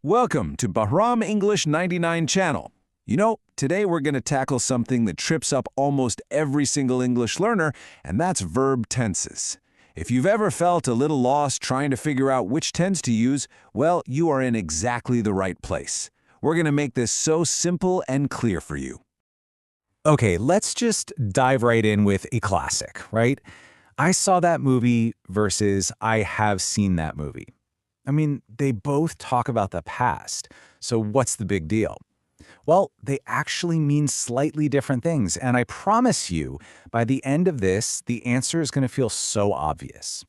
Welcome to Bahram English 99 channel. Today we're going to tackle something that trips up almost every single English learner, and that's verb tenses. If you've ever felt a little lost trying to figure out which tense to use, well, you are in exactly the right place. We're going to make this so simple and clear for you. Okay, let's just dive right in with a classic, right? I saw that movie versus I have seen that movie. I mean, they both talk about the past, so what's the big deal? Well, they actually mean slightly different things, and I promise you, by the end of this, the answer is going to feel so obvious.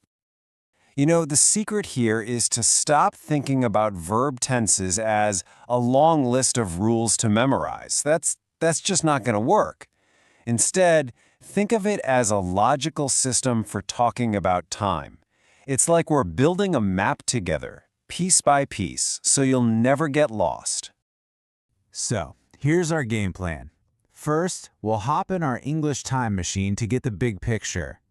The secret here is to stop thinking about verb tenses as a long list of rules to memorize. That's just not going to work. Instead, think of it as a logical system for talking about time. It's like we're building a map together, piece by piece, so you'll never get lost. So, here's our game plan. First, we'll hop in our English time machine to get the big picture.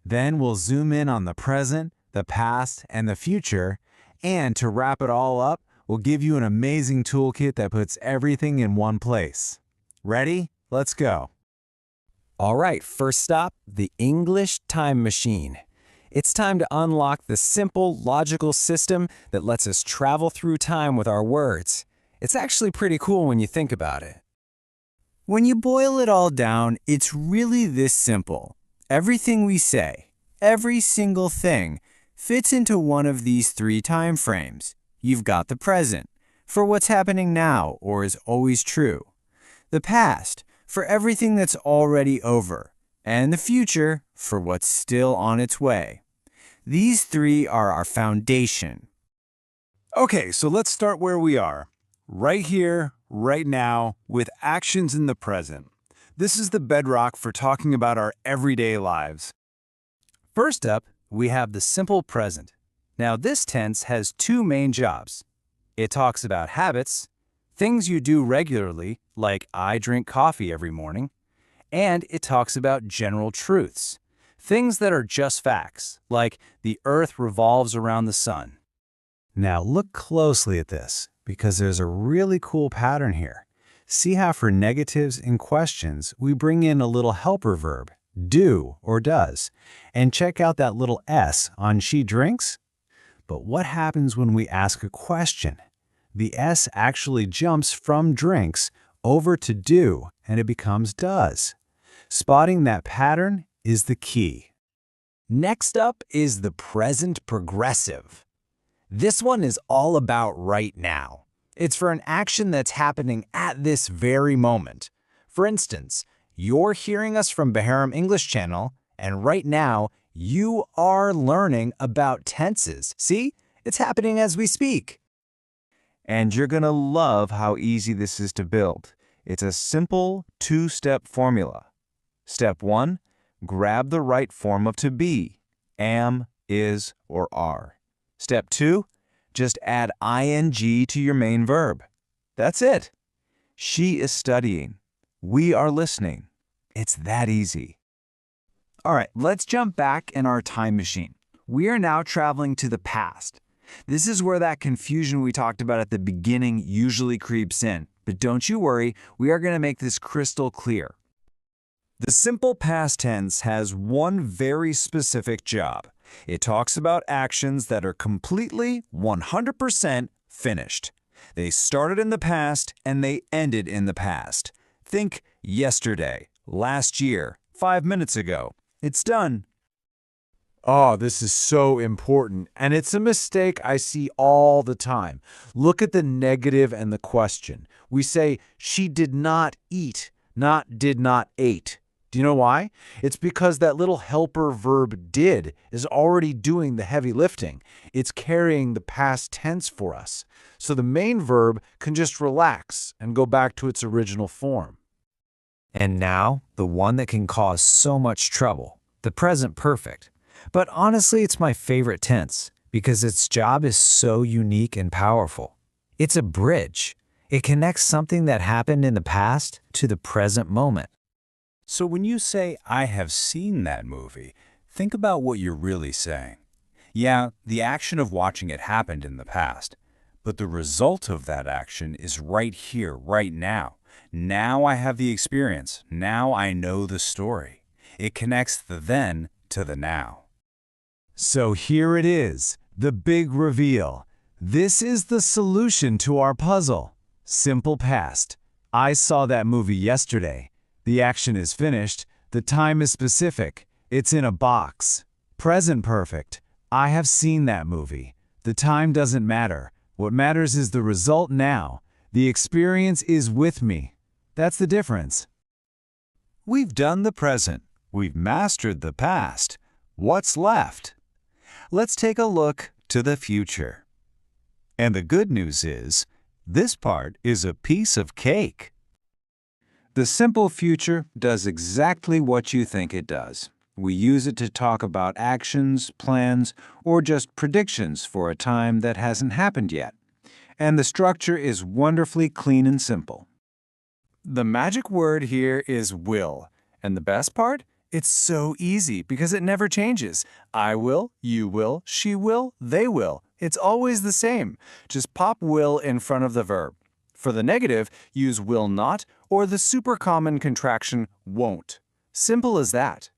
Then we'll zoom in on the present, the past, and the future, and to wrap it all up, we'll give you an amazing toolkit that puts everything in one place. Ready? Let's go. All right, first stop, the English time machine. It's time to unlock the simple, logical system that lets us travel through time with our words. It's actually pretty cool when you think about it. When you boil it all down, it's really this simple. Everything we say, every single thing, fits into one of these three time frames. You've got the present, for what's happening now or is always true. The past, for everything that's already over. And the future, for what's still on its way. These three are our foundation. Okay, so let's start where we are. Right here, right now, with actions in the present. This is the bedrock for talking about our everyday lives. First up, we have the simple present. Now, this tense has two main jobs. It talks about habits, things you do regularly, like I drink coffee every morning, and it talks about general truths, things that are just facts, like the earth revolves around the sun. Now look closely at this, because there's a really cool pattern here. See how for negatives and questions, we bring in a little helper verb, do or does, and check out that little S on she drinks. But what happens when we ask a question? The S actually jumps from drinks over to do, and it becomes does. Spotting that pattern is the key. Next up is the present progressive. This one is all about right now. It's for an action that's happening at this very moment. For instance, you're hearing us from Bahram English channel, and right now, you are learning about tenses. See? It's happening as we speak. And you're going to love how easy this is to build. It's a simple two-step formula. Step 1, grab the right form of to be, am, is, or are. Step 2, just add ing to your main verb. That's it. She is studying. We are listening. It's that easy. All right, let's jump back in our time machine. We are now traveling to the past. This is where that confusion we talked about at the beginning usually creeps in. But don't you worry, we are going to make this crystal clear. The simple past tense has one very specific job. It talks about actions that are completely, 100% finished. They started in the past and they ended in the past. Think yesterday, last year, 5 minutes ago. It's done. Oh, this is so important, and it's a mistake I see all the time. Look at the negative and the question. We say, she did not eat, not did not ate. Do you know why? It's because that little helper verb did is already doing the heavy lifting. It's carrying the past tense for us. So the main verb can just relax and go back to its original form. And now, the one that can cause so much trouble, the present perfect. But honestly, it's my favorite tense because its job is so unique and powerful. It's a bridge. It connects something that happened in the past to the present moment. So when you say, I have seen that movie, think about what you're really saying. Yeah, the action of watching it happened in the past, But the result of that action is right here, right now. Now I have the experience. Now I know the story. It connects the then to the now. So here it is, the big reveal. This is the solution to our puzzle. Simple past. I saw that movie yesterday. The action is finished. The time is specific. It's in a box. Present perfect. I have seen that movie. The time doesn't matter. What matters is the result now. The experience is with me. That's the difference. We've done the present. We've mastered the past. What's left? Let's take a look to the future. And the good news is, this part is a piece of cake. The simple future does exactly what you think it does. We use it to talk about actions, plans, or just predictions for a time that hasn't happened yet. And the structure is wonderfully clean and simple. The magic word here is will. And the best part? It's so easy because it never changes. I will, you will, she will, they will. It's always the same. Just pop will in front of the verb. For the negative, use will not or the super common contraction won't. Simple as that.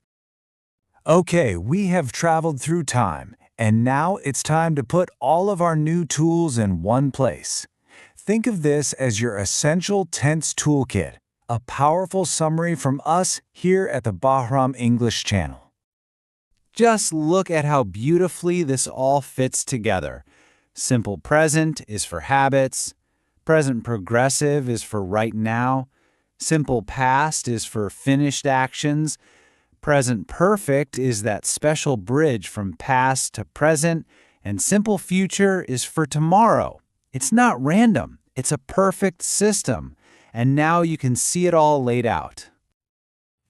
Okay, we have traveled through time, and now it's time to put all of our new tools in one place. Think of this as your essential tense toolkit, a powerful summary from us here at the Bahram English channel. Just look at how beautifully this all fits together. Simple present is for habits. Present progressive is for right now. Simple past is for finished actions. Present perfect is that special bridge from past to present. And simple future is for tomorrow. It's not random. It's a perfect system. And now you can see it all laid out.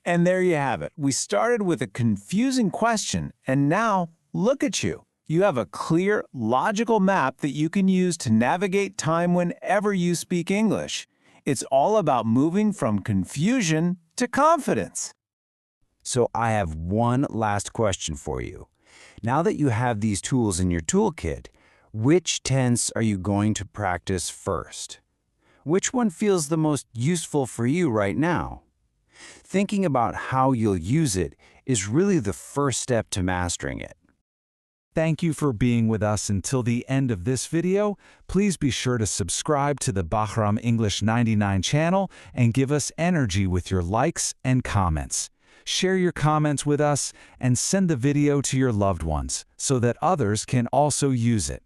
And there you have it. We started with a confusing question, and now look at you. You have a clear, logical map that you can use to navigate time whenever you speak English. It's all about moving from confusion to confidence. So I have one last question for you. Now that you have these tools in your toolkit, which tense are you going to practice first? Which one feels the most useful for you right now? Thinking about how you'll use it is really the first step to mastering it. Thank you for being with us until the end of this video. Please be sure to subscribe to the Bahram English 99 channel and give us energy with your likes and comments. Share your comments with us and send the video to your loved ones so that others can also use it.